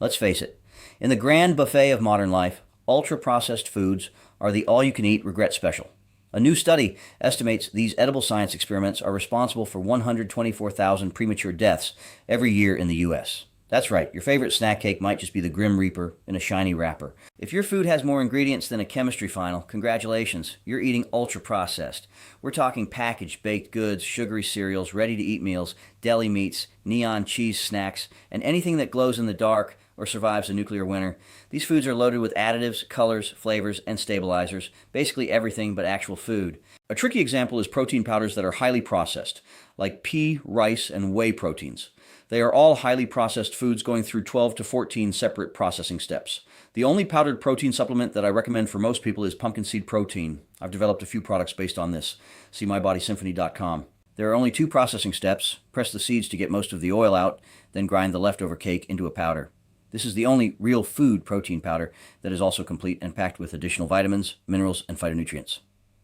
Let's face it, in the grand buffet of modern life, ultra-processed foods are the all-you-can-eat regret special. A new study estimates these edible science experiments are responsible for 124,000 premature deaths every year in the U.S. That's right, your favorite snack cake might just be the Grim Reaper in a shiny wrapper. If your food has more ingredients than a chemistry final, congratulations, you're eating ultra-processed. We're talking packaged baked goods, sugary cereals, ready-to-eat meals, deli meats, neon cheese snacks, and anything that glows in the dark or survives a nuclear winter. These foods are loaded with additives, colors, flavors, and stabilizers, basically everything but actual food. A tricky example is protein powders that are highly processed, like pea, rice, and whey proteins. They are all highly processed foods going through 12 to 14 separate processing steps. The only powdered protein supplement that I recommend for most people is pumpkin seed protein. I've developed a few products based on this. See mybodysymphony.com. There are only 2 processing steps. Press the seeds to get most of the oil out, then grind the leftover cake into a powder. This is the only real food protein powder that is also complete and packed with additional vitamins, minerals, and phytonutrients.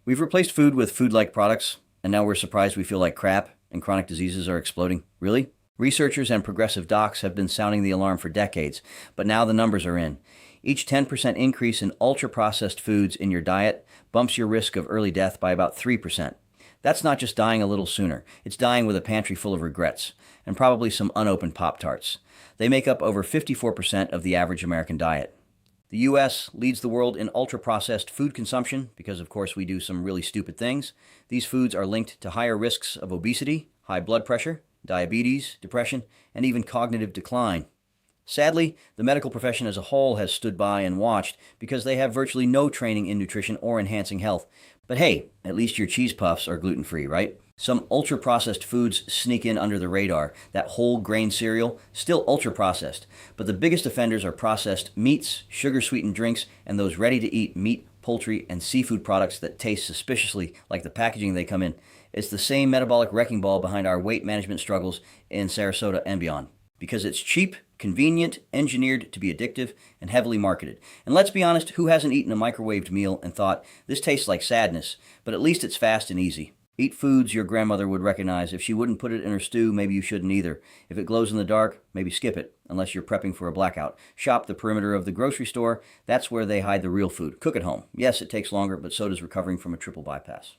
We've replaced food with food-like products, and now we're surprised we feel like crap and chronic diseases are exploding. Really? Researchers and progressive docs have been sounding the alarm for decades, but now the numbers are in. Each 10% increase in ultra-processed foods in your diet bumps your risk of early death by about 3%. That's not just dying a little sooner, it's dying with a pantry full of regrets, and probably some unopened Pop-Tarts. They make up over 54% of the average American diet. The U.S. leads the world in ultra-processed food consumption because, of course, we do some really stupid things. These foods are linked to higher risks of obesity, high blood pressure, diabetes, depression, and even cognitive decline. Sadly, the medical profession as a whole has stood by and watched because they have virtually no training in nutrition or enhancing health. But hey, at least your cheese puffs are gluten-free, right? Some ultra-processed foods sneak in under the radar. That whole grain cereal, still ultra-processed. But the biggest offenders are processed meats, sugar-sweetened drinks, and those ready-to-eat meat, poultry, and seafood products that taste suspiciously like the packaging they come in. It's the same metabolic wrecking ball behind our weight management struggles in Sarasota and beyond. Because it's cheap, convenient, engineered to be addictive, and heavily marketed. And let's be honest, who hasn't eaten a microwaved meal and thought, this tastes like sadness, but at least it's fast and easy. Eat foods your grandmother would recognize. If she wouldn't put it in her stew, maybe you shouldn't either. If it glows in the dark, maybe skip it, unless you're prepping for a blackout. Shop the perimeter of the grocery store. That's where they hide the real food. Cook at home. Yes, it takes longer, but so does recovering from a triple bypass.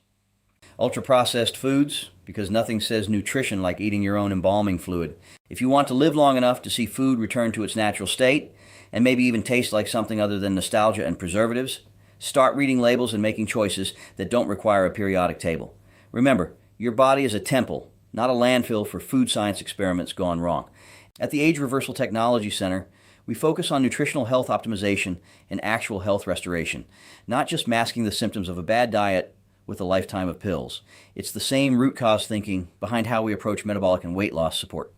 Ultra-processed foods, because nothing says nutrition like eating your own embalming fluid. If you want to live long enough to see food return to its natural state, and maybe even taste like something other than nostalgia and preservatives, start reading labels and making choices that don't require a periodic table. Remember, your body is a temple, not a landfill for food science experiments gone wrong. At the Age Reversal Technology Center, we focus on nutritional health optimization and actual health restoration, not just masking the symptoms of a bad diet with a lifetime of pills. It's the same root cause thinking behind how we approach metabolic and weight loss support.